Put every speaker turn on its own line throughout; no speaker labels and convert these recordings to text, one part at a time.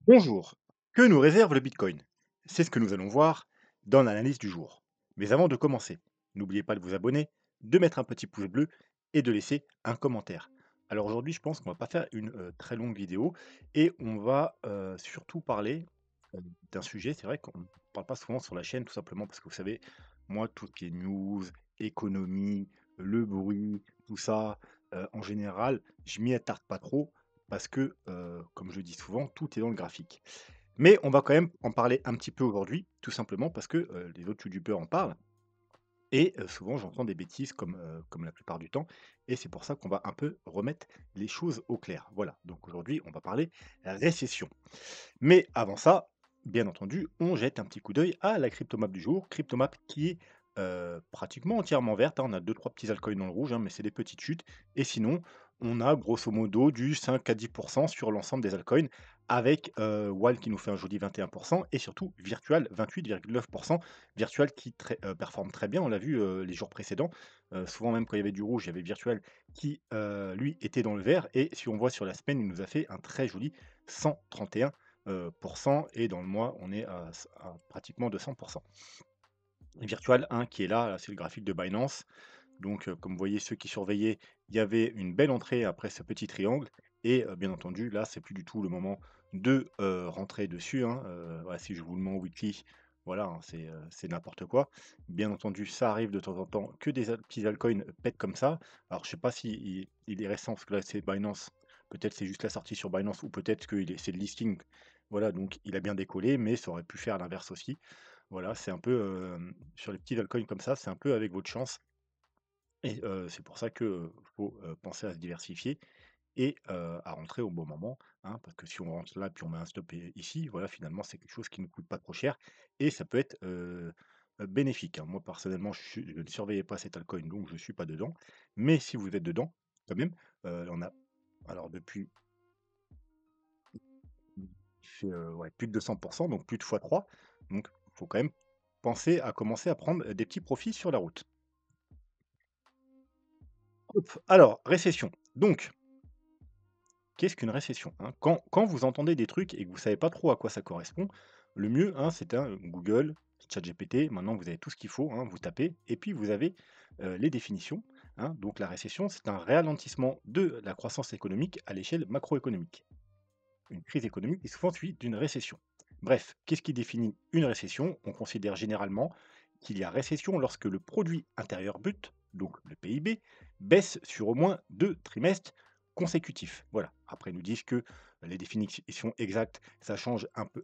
Bonjour, que nous réserve le Bitcoin? C'est ce que nous allons voir dans l'analyse du jour. Mais avant de commencer, n'oubliez pas de vous abonner, de mettre un petit pouce bleu et de laisser un commentaire. Alors aujourd'hui, je pense qu'on va pas faire une très longue vidéo et on va surtout parler d'un sujet. C'est vrai qu'on ne parle pas souvent sur la chaîne, tout simplement parce que vous savez, moi, tout ce qui est news, économie, le bruit, tout ça, en général, je m'y attarde pas trop parce que, comme je le dis souvent, tout est dans le graphique. Mais on va quand même en parler un petit peu aujourd'hui, tout simplement parce que, les autres youtubeurs en parlent et souvent j'entends des bêtises comme la plupart du temps et c'est pour ça qu'on va un peu remettre les choses au clair. Voilà, donc aujourd'hui, on va parler récession. Mais avant ça, bien entendu, on jette un petit coup d'œil à la cryptomap du jour. Cryptomap qui est pratiquement entièrement verte, hein. On a deux trois petits altcoins dans le rouge, hein, mais c'est des petites chutes. Et sinon, on a grosso modo du 5 à 10 sur l'ensemble des altcoins, avec WAL qui nous fait un joli 21% et surtout Virtual 28,9%. Virtual qui performe très bien, on l'a vu les jours précédents. Souvent même quand il y avait du rouge, il y avait Virtual qui, lui, était dans le vert. Et si on voit sur la semaine, il nous a fait un très joli 131 et dans le mois, on est à pratiquement 200. Virtual 1 qui est là, c'est le graphique de Binance. Donc, comme vous voyez, ceux qui surveillaient, il y avait une belle entrée après ce petit triangle et bien entendu, là, c'est plus du tout le moment de, rentrer dessus, hein, voilà, si je vous le mets en weekly, voilà, hein, c'est n'importe quoi. Bien entendu, ça arrive de temps en temps que des petits altcoins pètent comme ça. Alors je sais pas si il est récent parce que là, c'est Binance, peut-être c'est juste la sortie sur Binance ou peut-être que c'est le listing, voilà, donc il a bien décollé, mais ça aurait pu faire l'inverse aussi. Voilà, c'est un peu, sur les petits altcoins comme ça, c'est un peu avec votre chance et c'est pour ça que, faut, penser à se diversifier et à rentrer au bon moment, hein. Parce que si on rentre là, puis on met un stop ici, voilà, finalement, c'est quelque chose qui ne coûte pas trop cher et ça peut être, bénéfique, hein. Moi, personnellement, je ne surveillais pas cet altcoin, donc je ne suis pas dedans. Mais si vous êtes dedans, quand même, on a alors depuis, il fait, ouais, plus de 200, donc plus de fois 3. Donc il faut quand même penser à commencer à prendre, des petits profits sur la route. Hop, alors récession. Donc qu'est-ce qu'une récession, hein? Quand vous entendez des trucs et que vous savez pas trop à quoi ça correspond, le mieux, hein, c'est un Google, ChatGPT. Maintenant, vous avez tout ce qu'il faut, hein, vous tapez et puis vous avez, les définitions, hein. Donc la récession, c'est un ralentissement de la croissance économique à l'échelle macroéconomique. Une crise économique est souvent suivie d'une récession. Bref, qu'est-ce qui définit une récession? On considère généralement qu'il y a récession lorsque le produit intérieur brut, donc le PIB, baisse sur au moins 2 trimestres consécutifs. Voilà. Après, ils nous disent que les définitions exactes, ça change un peu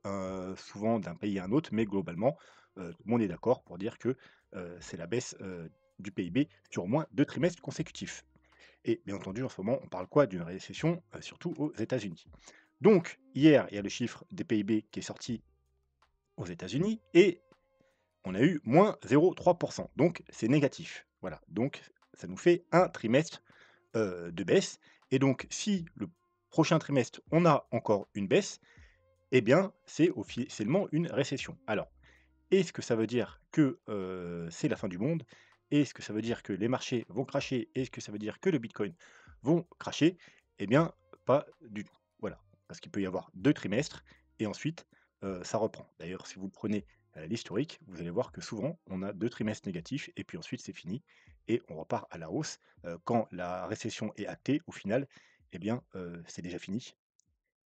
souvent d'un pays à un autre, mais globalement, tout le monde est d'accord pour dire que c'est la baisse du PIB sur au moins 2 trimestres consécutifs. Et bien entendu, en ce moment, on parle quoi? D'une récession, surtout aux États-Unis. Donc, hier, il y a le chiffre des PIB qui est sorti aux États-Unis et on a eu moins 0,3%. Donc, c'est négatif. Voilà. Donc, ça nous fait un trimestre de baisse. Et donc, si le prochain trimestre, on a encore une baisse, eh bien, c'est officiellement une récession. Alors, est-ce que ça veut dire que c'est la fin du monde? Est-ce que ça veut dire que les marchés vont cracher? Est-ce que ça veut dire que le Bitcoin vont cracher? Eh bien, pas du tout. Voilà, parce qu'il peut y avoir 2 trimestres et ensuite, ça reprend. D'ailleurs, si vous prenez, l'historique, vous allez voir que souvent, on a 2 trimestres négatifs et puis ensuite c'est fini et on repart à la hausse. Quand la récession est actée, au final, eh bien, c'est déjà fini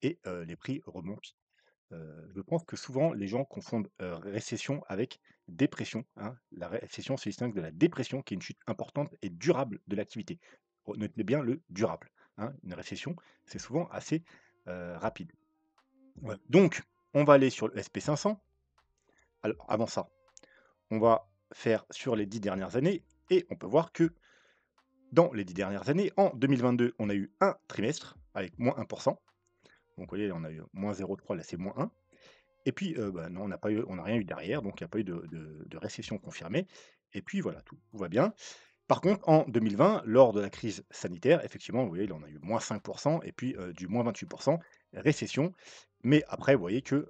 et les prix remontent. Je pense que souvent les gens confondent, récession avec dépression, hein. La récession se distingue de la dépression qui est une chute importante et durable de l'activité. Notez bien le durable, hein. Une récession, c'est souvent assez, rapide. Ouais. Donc on va aller sur le SP 500. Alors avant ça, on va faire sur les 10 dernières années et on peut voir que dans les 10 dernières années, en 2022, on a eu un trimestre avec moins 1. Donc vous voyez, on a eu -0,3, là c'est -1. Et puis, bah, non, on n'a rien eu derrière, donc il n'y a pas eu de récession confirmée et puis voilà, tout va bien. Par contre, en 2020, lors de la crise sanitaire, effectivement, vous voyez, là, on a eu -5 et puis, du -28, récession. Mais après, vous voyez que,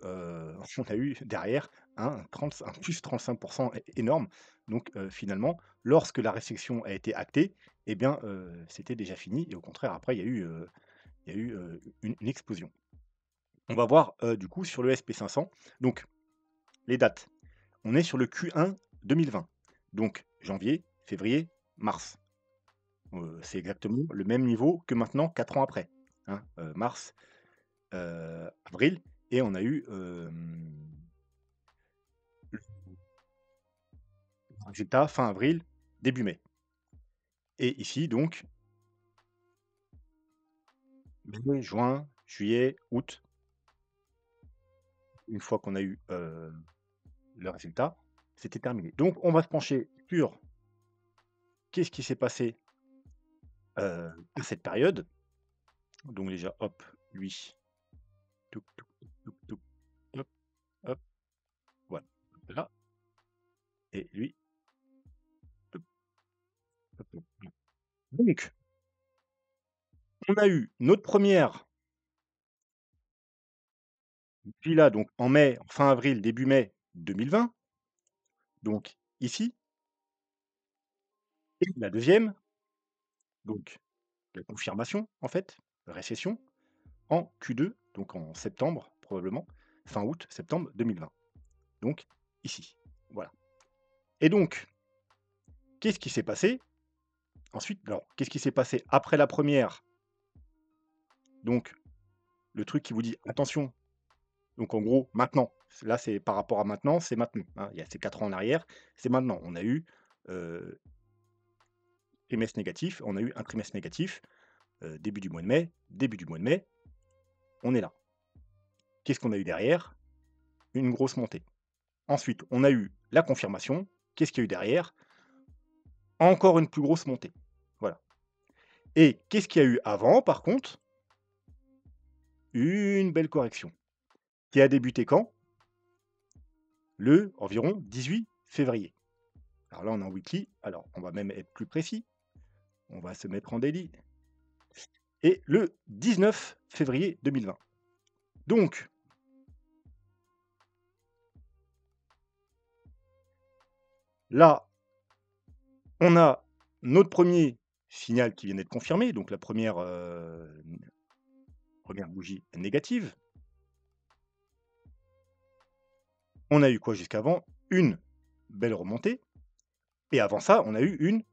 on a eu derrière un +35 énorme. Donc, finalement, lorsque la récession a été actée, eh bien, c'était déjà fini et au contraire, après, il y a eu, une explosion. On va voir, du coup sur le SP500. Donc les dates, on est sur le Q1 2020. Donc janvier, février, mars. C'est exactement le même niveau que maintenant 4 ans après, hein. Mars, avril et on a eu, le résultat fin avril, début mai et ici donc mai, juin, juillet, août, une fois qu'on a eu, le résultat, c'était terminé. Donc on va se pencher sur qu'est-ce qui s'est passé, à cette période. Donc déjà hop, lui, touc, touc, touc, touc, hop, hop, voilà, là et lui, hop, hop, hop, hop. Donc on a eu notre première puis là donc en mai, fin avril, début mai 2020, donc ici et la deuxième donc la confirmation en fait, récession en Q2, donc en septembre probablement, fin août, septembre 2020. Donc ici, voilà. Et donc, qu'est-ce qui s'est passé ensuite? Alors, qu'est-ce qui s'est passé après la première? Donc, le truc qui vous dit: «Attention», donc en gros, maintenant, là, c'est par rapport à maintenant, c'est maintenant, hein, il y a ces 4 ans en arrière, c'est maintenant. On a eu, heu, trimestre négatif, on a eu un trimestre négatif, début du mois de mai, début du mois de mai, on est là. Qu'est-ce qu'on a eu derrière? Une grosse montée. Ensuite, on a eu la confirmation. Qu'est-ce qu'il y a eu derrière? Encore une plus grosse montée. Voilà. Et qu'est-ce qu'il y a eu avant, par contre? Une belle correction, qui a débuté quand? Le environ 18 février. Alors là, on est en weekly, alors on va même être plus précis, on va se mettre en daily et le 19 février 2020. Donc là, on a notre premier signal qui vient d'être confirmé, donc la première re bougie négative. On a eu quoi jusqu'avant? Une belle remontée et avant ça, on a eu une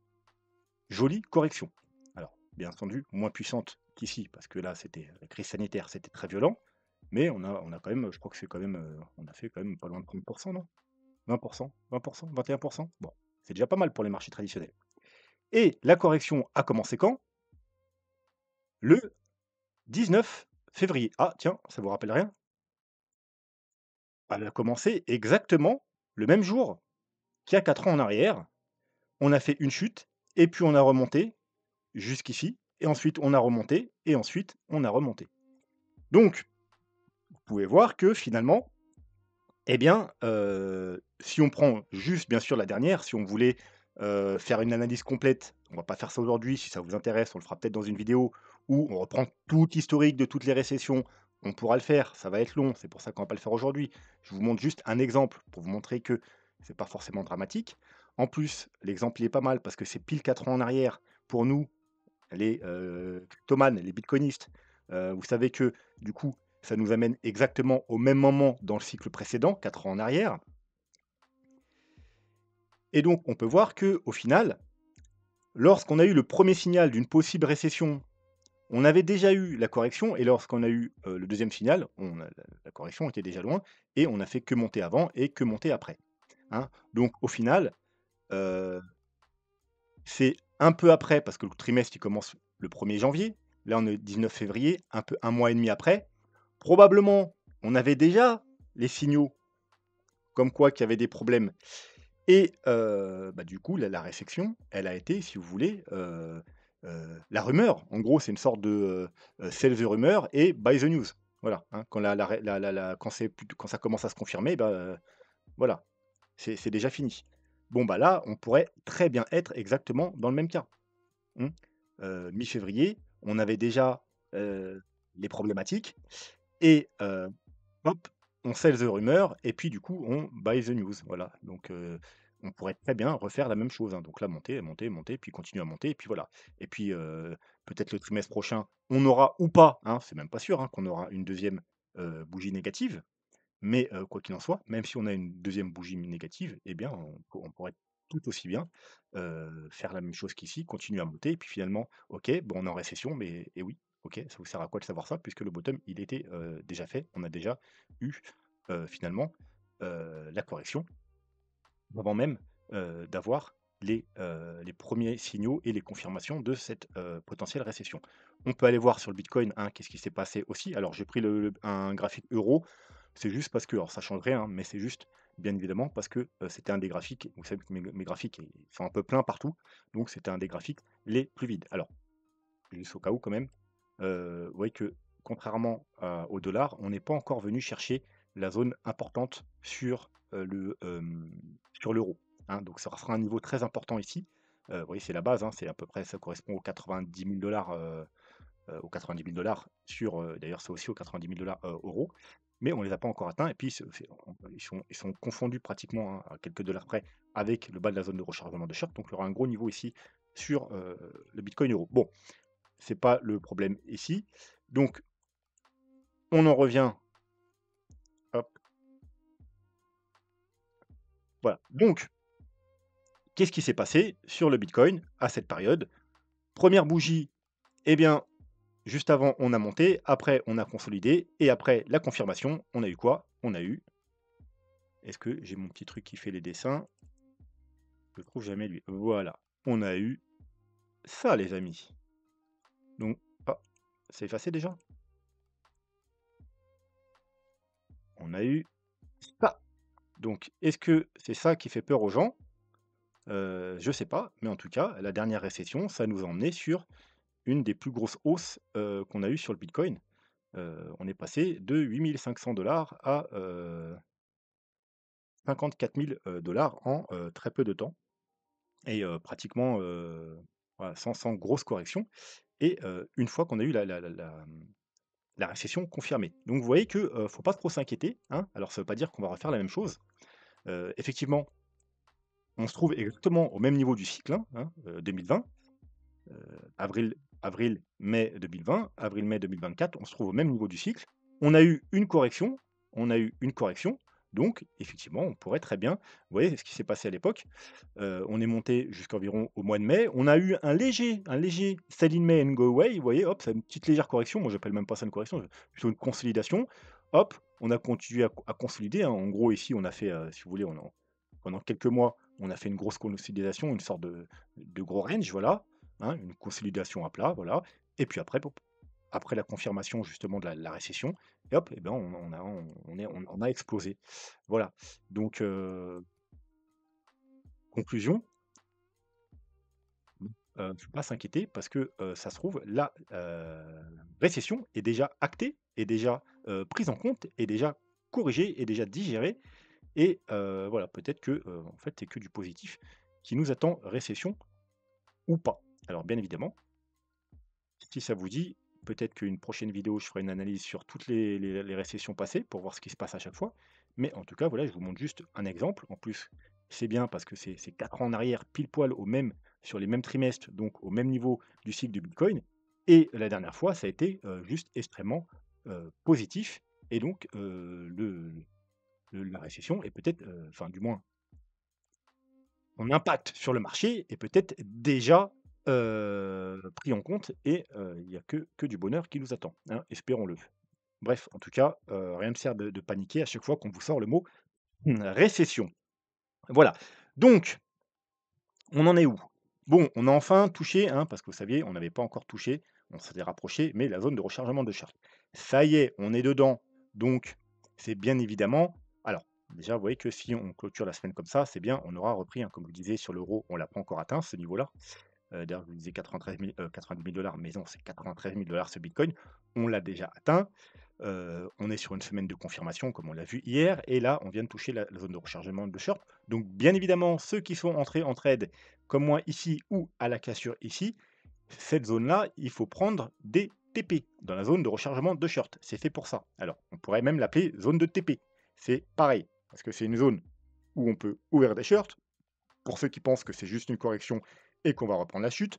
jolie correction. Alors, bien entendu, moins puissante qu'ici, parce que là, c'était la crise sanitaire, c'était très violent, mais on a quand même, je crois que c'est quand même, on a fait quand même pas loin de 30 non? 20 20 21. Bon, c'est déjà pas mal pour les marchés traditionnels et la correction a commencé quand? Le 19 février. Ah tiens, ça vous rappelle rien? Elle a commencé exactement le même jour qu'il y a 4 ans en arrière. On a fait une chute et puis on a remonté jusqu'ici et ensuite on a remonté et ensuite on a remonté. Donc, vous pouvez voir que finalement, eh bien, si on prend juste bien sûr la dernière, si on voulait, faire une analyse complète, on va pas faire ça aujourd'hui, si ça vous intéresse, on le fera peut-être dans une vidéo où on reprend tout l'historique de toutes les récessions. On pourra le faire, ça va être long, c'est pour ça qu'on va pas le faire aujourd'hui. Je vous montre juste un exemple pour vous montrer que c'est pas forcément dramatique. En plus, l'exemple il est pas mal parce que c'est pile 4 ans en arrière. Pour nous, les, cryptomanes, les bitcoinistes, vous savez que du coup, ça nous amène exactement au même moment dans le cycle précédent, 4 ans en arrière et donc on peut voir que au final, lorsqu'on a eu le premier signal d'une possible récession, on avait déjà eu la correction et lorsqu'on a eu, le deuxième signal, on a la correction était déjà loin et on n'a fait que monter avant et que monter après, hein. Donc au final, heu, c'est un peu après parce que le trimestre il commence le 1er janvier. Là, on est le 19 février, un peu un mois et demi après. Probablement, on avait déjà les signaux comme quoi qu'il y avait des problèmes et bah, du coup, la réflexion, elle a été, si vous voulez, la rumeur. En gros, c'est une sorte de, sell the rumor et buy the news. Voilà, hein, quand quand c'est quand ça commence à se confirmer, bah, voilà, c'est déjà fini. Bon, bah, là, on pourrait très bien être exactement dans le même cas. Mmh. Mi-février, on avait déjà, les problématiques et hop, on sell the rumor et puis du coup, on buy the news. Voilà, donc on pourrait très bien refaire la même chose, hein. Donc là, monter, monter, monter, puis continuer à monter et puis voilà. Et puis, peut-être le trimestre prochain, on aura ou pas, hein, c'est même pas sûr, hein, qu'on aura une deuxième. bougie négative. Mais quoi qu'il en soit, même si on a une deuxième bougie négative, eh bien, on pourrait tout aussi bien, faire la même chose qu'ici, continuer à monter et puis finalement, OK, bon, on est en récession, mais et oui, OK, ça vous sert à quoi de savoir ça? Puisque le bottom, il était, déjà fait. On a déjà eu, finalement, la correction avant même, d'avoir les premiers signaux et les confirmations de cette, potentielle récession. On peut aller voir sur le bitcoin, hein, qu'est-ce qui s'est passé aussi. Alors j'ai pris un graphique euro, c'est juste parce que alors ça change rien, hein, mais c'est juste, bien évidemment, parce que, c'était un des graphiques vous savez que mes graphiques, ils sont un peu pleins partout, donc c'était un des graphiques les plus vides. Alors, juste au cas où quand même, vous voyez que contrairement au dollar, on n'est pas encore venu chercher la zone importante sur l'euro, hein. Donc ça sera un niveau très important ici. Vous voyez, c'est la base, hein, c'est à peu près ça correspond aux 90 000 aux 90 000 sur, d'ailleurs c'est aussi aux 90 000 euros, mais on les a pas encore atteints et puis ils sont confondus pratiquement, hein, à quelques dollars près avec le bas de la zone de rechargement de short, donc il y aura un gros niveau ici sur, le bitcoin euro. Bon, c'est pas le problème ici. Donc, on en revient, hop, voilà. Donc, qu'est-ce qui s'est passé sur le Bitcoin à cette période? Première bougie, eh bien, juste avant, on a monté, après, on a consolidé, et après la confirmation, on a eu quoi? On a eu, est-ce que j'ai mon petit truc qui fait les dessins? Je trouve jamais lui. Voilà, on a eu ça, les amis. Donc, ah, c'est effacé déjà? On a eu ça. Donc, est-ce que c'est ça qui fait peur aux gens? Je sais pas, mais en tout cas, la dernière récession, ça nous a emmené sur une des plus grosses hausses, qu'on a eues sur le bitcoin. On est passé de 8 500 à, 54 000 en, très peu de temps et pratiquement, voilà, sans grosse correction et une fois qu'on a eu la récession confirmée. Donc vous voyez que, faut pas trop s'inquiéter, hein. Alors ça veut pas dire qu'on va refaire la même chose. Effectivement, on se trouve exactement au même niveau du cycle, hein, 2020. Avril mai 2020, avril-mai 2024, on se trouve au même niveau du cycle. On a eu une correction, on a eu une correction, donc effectivement, on pourrait très bien, vous voyez ce qui s'est passé à l'époque, on est monté jusqu'environ au mois de mai, on a eu un léger sell in May and go away, vous voyez, hop, c'est une petite légère correction, moi j'appelle même pas ça une correction, plutôt une consolidation. Hop, on a continué à consolider, hein. En gros ici, on a fait, si vous voulez, pendant quelques mois, on a fait une grosse consolidation, une sorte de gros range, voilà, hein, une consolidation à plat, voilà. Et puis après, après la confirmation justement de la récession, et hop, et ben on a explosé. Voilà. Donc, conclusion, faut pas s'inquiéter parce que, ça se trouve, la récession est déjà actée, est déjà prise en compte, est déjà corrigée, est déjà digérée. Et voilà, peut-être que, en fait, c'est que du positif qui nous attend, récession ou pas. Alors bien évidemment, si ça vous dit, peut-être qu'une prochaine vidéo, je ferai une analyse sur toutes les récessions passées pour voir ce qui se passe à chaque fois. Mais en tout cas, voilà, je vous montre juste un exemple. En plus, c'est bien parce que c'est 4 ans en arrière, pile poil sur les mêmes trimestres, donc au même niveau du cycle du Bitcoin. Et la dernière fois, ça a été juste extrêmement positif. Et donc, la récession est peut-être, enfin du moins son impact sur le marché est peut-être déjà, pris en compte et il y a que du bonheur qui nous attend, hein, espérons-le. Bref, en tout cas, rien ne sert de paniquer à chaque fois qu'on vous sort le mot récession. Voilà. Donc, on en est où? Bon, on a enfin touché, hein, parce que vous saviez, on n'avait pas encore touché, on s'était rapproché, mais la zone de rechargement de charge. Ça y est, on est dedans, donc c'est bien évidemment alors, déjà, vous voyez que si on clôture la semaine comme ça, c'est bien, on aura repris, hein, comme je vous disais sur l'euro, on l'a pas encore atteint ce niveau-là. D'ailleurs, je vous disais 93 000, 90 000 mais non, c'est 93 000 ce bitcoin. On l'a déjà atteint. On est sur une semaine de confirmation, comme on l'a vu hier, et là, on vient de toucher la zone de rechargement de short. Donc, bien évidemment, ceux qui sont entrés en trade, comme moi ici, ou à la cassure ici, cette zone-là, il faut prendre des TP dans la zone de rechargement de short. C'est fait pour ça. Alors, on pourrait même l'appeler zone de TP. C'est pareil, parce que c'est une zone où on peut ouvrir des shorts. Pour ceux qui pensent que c'est juste une correction et qu'on va reprendre la chute,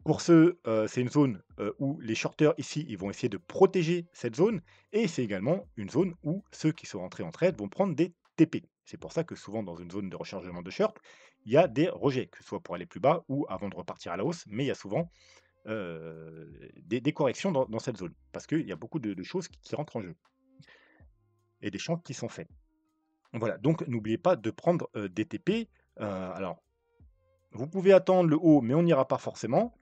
Pour ceux, c'est une zone, où les shorteurs ici, ils vont essayer de protéger cette zone et c'est également une zone où ceux qui sont rentrés en trade vont prendre des TP. C'est pour ça que souvent dans une zone de rechargement de short, il y a des rejets, que ce soit pour aller plus bas ou avant de repartir à la hausse, mais il y a souvent, des corrections dans cette zone. Parce qu'il y a beaucoup de choses qui rentrent en jeu et des chances qui sont faits. Voilà, donc n'oubliez pas de prendre, des TP. Alors, vous pouvez attendre le haut, mais on n'ira pas forcément.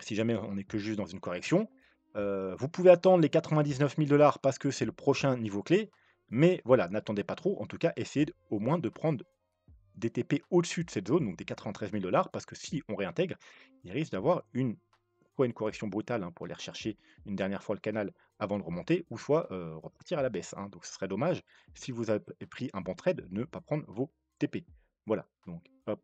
Si jamais on est que juste dans une correction. Vous pouvez attendre les 99 000 parce que c'est le prochain niveau clé, mais voilà, n'attendez pas trop. En tout cas, essayez au moins de prendre des TP au-dessus de cette zone, donc des 93 000 parce que si on réintègre, il risque d'avoir soit une correction brutale, hein, pour aller rechercher une dernière fois le canal avant de remonter, ou soit, repartir à la baisse, hein. Donc ce serait dommage, si vous avez pris un bon trade, ne pas prendre vos TP. Voilà, donc hop,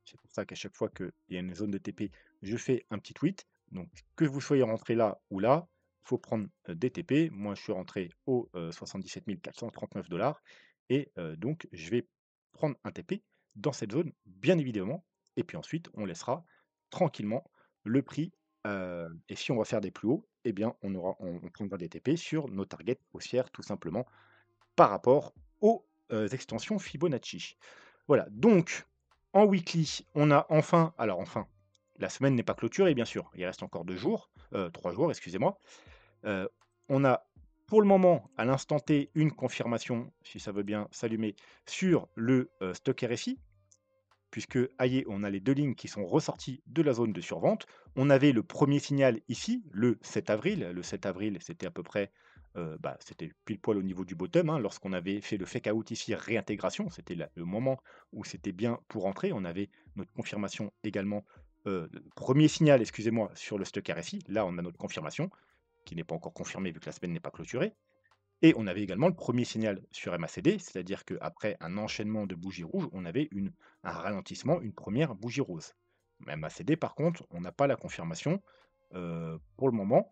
c'est pour ça qu'à chaque fois qu'il y a une zone de TP, je fais un petit tweet. Donc, que vous soyez rentré là ou là, il faut prendre des TP. Moi, je suis rentré au 77 439 et donc je vais prendre un TP dans cette zone, bien évidemment. Et puis ensuite, on laissera tranquillement le prix. Et si on va faire des plus hauts, eh bien, on prendra des TP sur nos targets haussières, tout simplement, par rapport aux extensions Fibonacci. Voilà, donc en weekly, on a enfin, la semaine n'est pas clôturée bien sûr, il reste encore 2 jours, 3 jours, excusez-moi. Heu, on a pour le moment, à l'instant T, une confirmation, si ça veut bien s'allumer, sur le, stock RSI, puisque aillez, on a les 2 lignes qui sont ressorties de la zone de survente. On avait le premier signal ici, le 7 avril. Le 7 avril, c'était à peu près, c'était pile poil au niveau du bottom, hein, lorsqu'on avait fait le fake out ici, réintégration. C'était le moment où c'était bien pour entrer. On avait notre confirmation également, 1 signal, excusez-moi, sur le stock RSI. Là, on a notre confirmation, qui n'est pas encore confirmée vu que la semaine n'est pas clôturée. Et on avait également le premier signal sur MACD, c'est-à-dire qu'après un enchaînement de bougies rouges, on avait un ralentissement, une première bougie rose. MACD, par contre, on n'a pas la confirmation, pour le moment.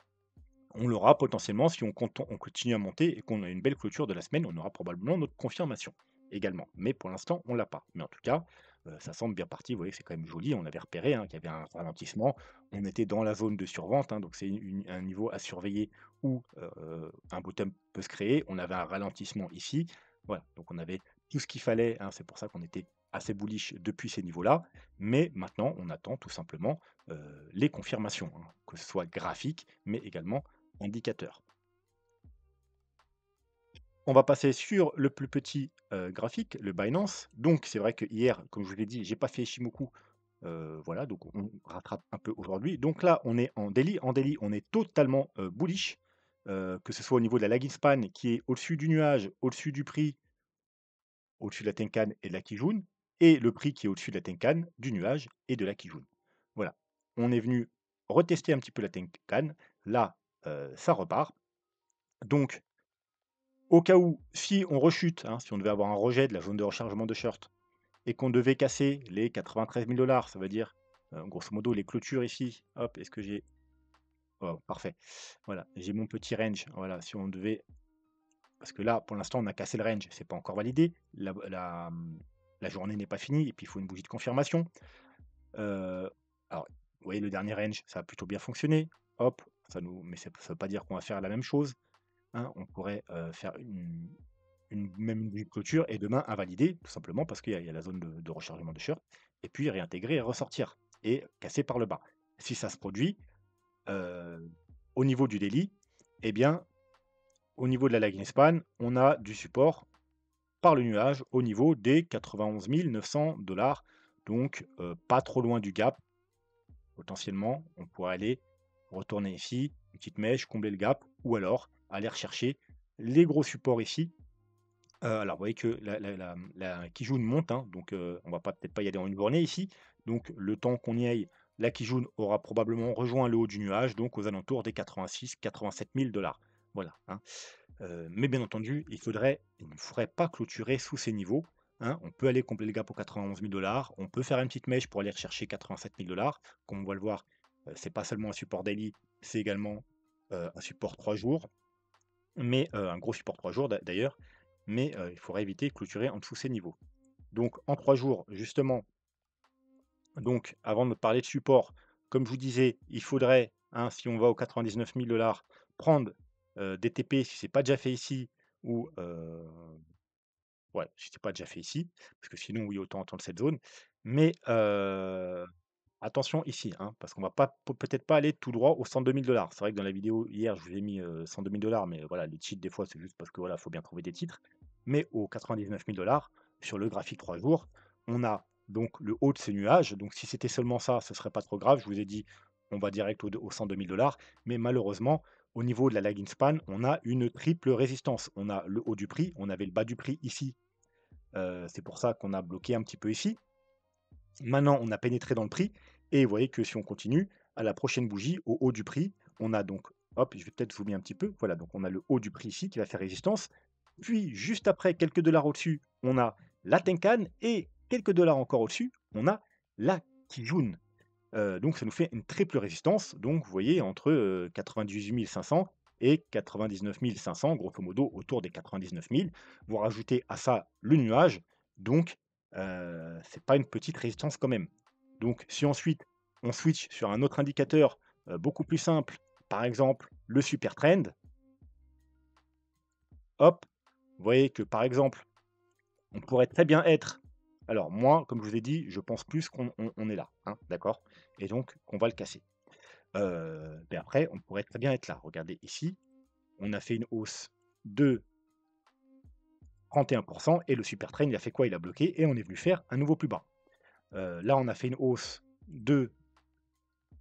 On l'aura potentiellement si on continue à monter et qu'on a une belle clôture de la semaine, on aura probablement notre confirmation également. Mais pour l'instant, on ne l'a pas. Mais en tout cas, ça semble bien parti. Vous voyez que c'est quand même joli. On avait repéré, hein, qu'il y avait un ralentissement. On était dans la zone de survente, hein, donc c'est un niveau à surveiller où un bottom peut se créer. On avait un ralentissement ici. Voilà, donc on avait tout ce qu'il fallait, hein. C'est pour ça qu'on était assez bullish depuis ces niveaux-là. Mais maintenant, on attend tout simplement les confirmations, hein, que ce soit graphique, mais également indicateur. On va passer sur le plus petit, graphique, le Binance. Donc c'est vrai que hier, comme je vous l'ai dit, j'ai pas fait Ishimoku, voilà, donc on rattrape un peu aujourd'hui. Donc là, on est en daily. En daily, on est totalement, bullish, que ce soit au niveau de la lagging span qui est au-dessus du nuage, au-dessus du prix, au-dessus de la Tenkan et de la Kijun et le prix qui est au-dessus de la Tenkan, du nuage et de la Kijun. Voilà. On est venu retester un petit peu la Tenkan. Là, ça repart. Donc au cas où, si on rechute, hein, si on devait avoir un rejet de la zone de rechargement de short et qu'on devait casser les 93 000 ça veut dire, grosso modo les clôtures ici. Hop, est-ce que j'ai oh parfait. Voilà, j'ai mon petit range. Voilà, si on devait parce que là, pour l'instant, on a cassé le range, c'est pas encore validé. La journée n'est pas finie et puis il faut une bougie de confirmation. Heu, alors, vous voyez le dernier range, ça a plutôt bien fonctionné. Hop, mais ça veut pas dire qu'on va faire la même chose. Hein, on pourrait, faire une clôture et demain invalider, tout simplement parce qu'il y a la zone de rechargement de short et puis réintégrer et ressortir et casser par le bas. Si ça se produit, heu, au niveau du daily, eh bien, au niveau de la lagging span, on a du support par le nuage au niveau des 91 900 donc pas trop loin du gap. Potentiellement, on pourrait aller retourner ici, une petite mèche, combler le gap ou alors aller rechercher les gros supports ici. Alors vous voyez que la Kijun monte, hein, donc on va peut-être pas y aller en une journée ici. Donc le temps qu'on y aille, la Kijun aura probablement rejoint le haut du nuage, donc aux alentours des 86 000-87 000 Voilà, hein. Mais bien entendu, il ne faudrait pas clôturer sous ces niveaux, hein. On peut aller combler le gap aux 91 000 on peut faire une petite mèche pour aller rechercher 87 000 Comme on va le voir, c'est pas seulement un support daily, c'est également, un support 3 jours, mais un gros support 3 jours d'ailleurs, mais il faudrait éviter de clôturer en dessous ces niveaux. Donc en 3 jours, justement, donc avant de parler de support, comme je vous disais, il faudrait, hein, si on va aux 99 000 prendre, des TP si c'est pas déjà fait ici ou ouais, si c'est pas déjà fait ici, parce que sinon oui, autant attendre cette zone. Mais attention ici, hein, parce qu'on va pas peut-être pas aller tout droit aux 102 000 $. C'est vrai que dans la vidéo hier, je vous ai mis, 102 000 $, mais voilà, les cheats des fois, c'est juste parce que voilà, faut bien trouver des titres. Mais aux 99 000 sur le graphique 3 jours, on a donc le haut de ces nuages. Donc si c'était seulement ça, ce serait pas trop grave. Je vous ai dit, on va direct aux 102 000 $. Mais malheureusement, au niveau de la lagging span, on a une triple résistance. On a le haut du prix, on avait le bas du prix ici. C'est pour ça qu'on a bloqué un petit peu ici. Maintenant, on a pénétré dans le prix et vous voyez que si on continue, à la prochaine bougie, au haut du prix, on a donc, hop, je vais peut-être zoomer un petit peu. Voilà, donc on a le haut du prix ici qui va faire résistance. Puis, juste après, quelques dollars au-dessus, on a la Tenkan et quelques dollars encore au-dessus, on a la Kijun. Donc ça nous fait une triple résistance, donc vous voyez entre, 98 500 et 99 500, grosso modo autour des 99 000. Vous rajoutez à ça le nuage, donc c'est pas une petite résistance quand même. Donc si ensuite on switch sur un autre indicateur, beaucoup plus simple, par exemple le super trend, hop, vous voyez que par exemple, on pourrait très bien être, alors moi, comme je vous ai dit, je pense plus qu'on est là, hein, d'accord? Et donc qu'on va le casser. Mais après, on pourrait très bien être là. Regardez ici, on a fait une hausse de 31 et le super trend, il a fait quoi? Il a bloqué et on est venu faire un nouveau plus bas. Là, on a fait une hausse de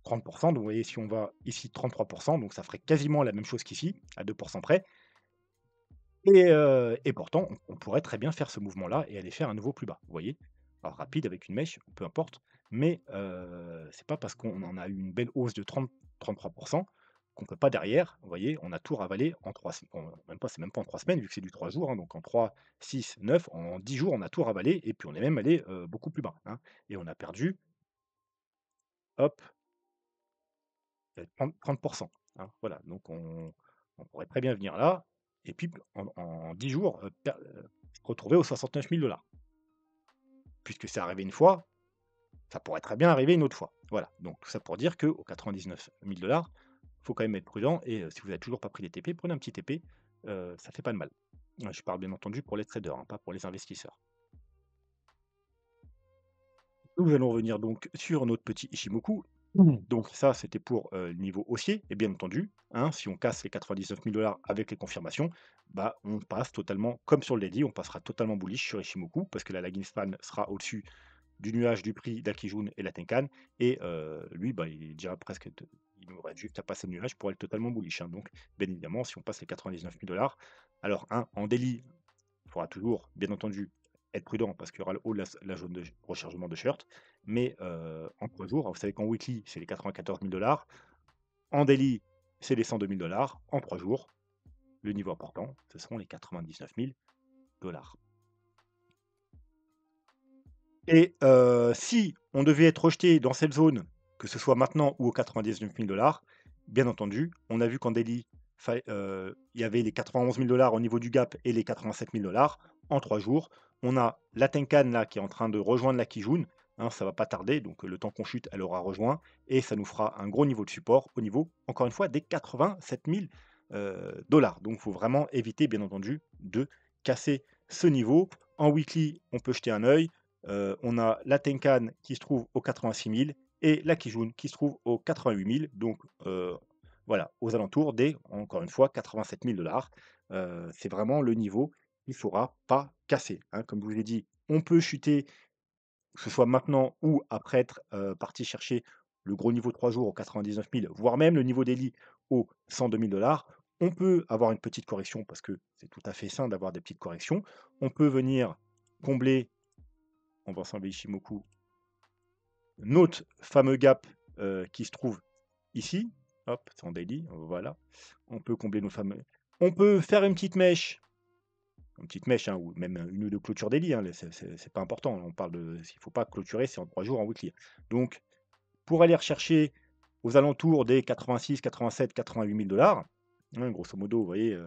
30 donc vous voyez, si on va ici 33 donc ça ferait quasiment la même chose qu'ici, à 2 près. Et pourtant, on pourrait très bien faire ce mouvement-là et aller faire un nouveau plus bas, vous voyez? Alors rapide avec une mèche, peu importe, mais c'est pas parce qu'on en a eu une belle hausse de 33 qu'on peut pas derrière, vous voyez, on a tout ravalé en 3 sem en même pas, c'est même pas en 3 semaines vu que c'est du 3 jours, hein, donc en 3, 6, 9, en 10 jours, on a tout ravalé et puis on est même allé, beaucoup plus bas, hein, et on a perdu, hop, 30 hein, voilà, donc on pourrait très bien venir là et puis en 10 jours, se retrouver aux 69 000 puisque c'est arrivé une fois, ça pourrait très bien arriver une autre fois. Voilà, donc tout ça pour dire qu'aux 99 000 $, faut quand même être prudent et si vous avez toujours pas pris les TP, prenez un petit TP, ça fait pas de mal. Je parle bien entendu pour les traders, hein, pas pour les investisseurs. Nous allons revenir donc sur notre petit Ichimoku. Donc ça, c'était pour, le niveau haussier et bien entendu, hein, si on casse les 99 000 avec les confirmations, bah, on passe totalement comme sur le daily, on passera totalement bullish sur Ichimoku parce que la lagging span sera au-dessus du nuage du prix d'Akijun et la Tenkan et lui, bah, il est déjà presque il nous reste juste à passer le nuage pour être totalement bullish, hein. Donc bien évidemment, si on passe les 99 000 alors en daily, il faudra toujours, bien entendu, être prudent parce qu'il y aura le haut de la zone de rechargement de short. Mais en 3 jours, vous savez qu'en weekly, c'est les 94 000 en daily, c'est les 102 000 en 3 jours, le niveau important, ce seront les 99 000 et si on devait être rejeté dans cette zone, que ce soit maintenant ou aux 99 000 bien entendu, on a vu qu'en daily, il y avait les 91 000 au niveau du gap et les 87 000 en 3 jours. On a la Tenkan là qui est en train de rejoindre la Kijun, hein, ça va pas tarder, donc le temps qu'on chute, elle aura rejoint et ça nous fera un gros niveau de support au niveau, encore une fois, des 87 000 Donc il faut vraiment éviter, bien entendu, de casser ce niveau. En weekly, on peut jeter un œil. On a la Tenkan qui se trouve aux 86 000 et la Kijun qui se trouve aux 88 000. Donc voilà, aux alentours des, encore une fois, 87 000 C'est vraiment le niveau qu'il ne faudra pas casser, hein. Comme je vous l'ai dit, on peut chuter, que ce soit maintenant ou après être parti chercher le gros niveau 3 jours aux 99 000, voire même le niveau daily aux 102 000 On peut avoir une petite correction parce que c'est tout à fait sain d'avoir des petites corrections. On peut venir combler, on va ensemble Ishimoku, notre fameux gap qui se trouve ici. Hop, c'est en daily, voilà. On peut combler nos fameux. On peut faire une petite mèche, hein, ou même une ou deux clôtures daily, hein, c'est pas important. On parle de. S'il ne faut pas clôturer, c'est en 3 jours en weekly. Donc, pour aller rechercher aux alentours des 86, 87, 88 000 hein, grosso modo, vous voyez,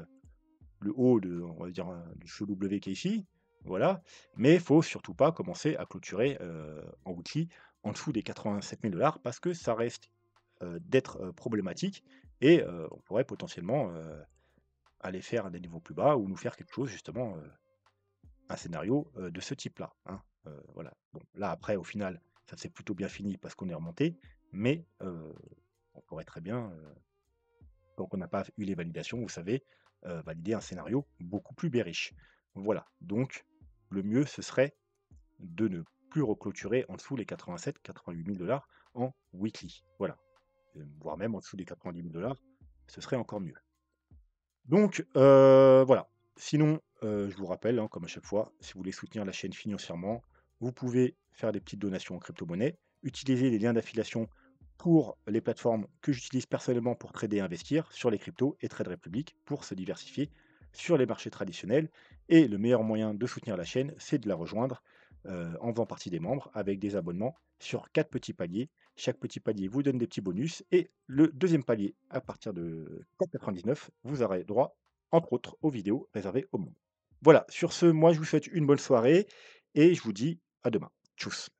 le haut de, on va dire, du show W qui est ici, voilà. Mais il faut surtout pas commencer à clôturer en weekly en dessous des 87 000 parce que ça reste, d'être, problématique et on pourrait potentiellement, aller faire à des niveaux plus bas ou nous faire quelque chose justement, un scénario, de ce type-là, hein, voilà. Bon, là après au final, ça s'est plutôt bien fini parce qu'on est remonté, mais on pourrait très bien, tant qu'on n'a pas eu les validations, vous savez, valider un scénario beaucoup plus bearish. Voilà, donc le mieux ce serait de ne plus reclôturer en dessous les 87 000 $, 88 000 en weekly. Voilà, voire même en dessous des 90 000 $, ce serait encore mieux. Donc voilà. Sinon, je vous rappelle, hein, comme à chaque fois, si vous voulez soutenir la chaîne financièrement, vous pouvez faire des petites donations en crypto-monnaie, utiliser les liens d'affiliation pour les plateformes que j'utilise personnellement pour trader et investir sur les cryptos et Trade Republic pour se diversifier sur les marchés traditionnels. Et le meilleur moyen de soutenir la chaîne, c'est de la rejoindre en faisant partie des membres avec des abonnements sur 4 petits paliers. Chaque petit palier vous donne des petits bonus et le deuxième palier, à partir de 4,99 €, vous aurez droit, entre autres, aux vidéos réservées aux membres. Voilà, sur ce, moi, je vous souhaite une bonne soirée et je vous dis à demain. Tchuss.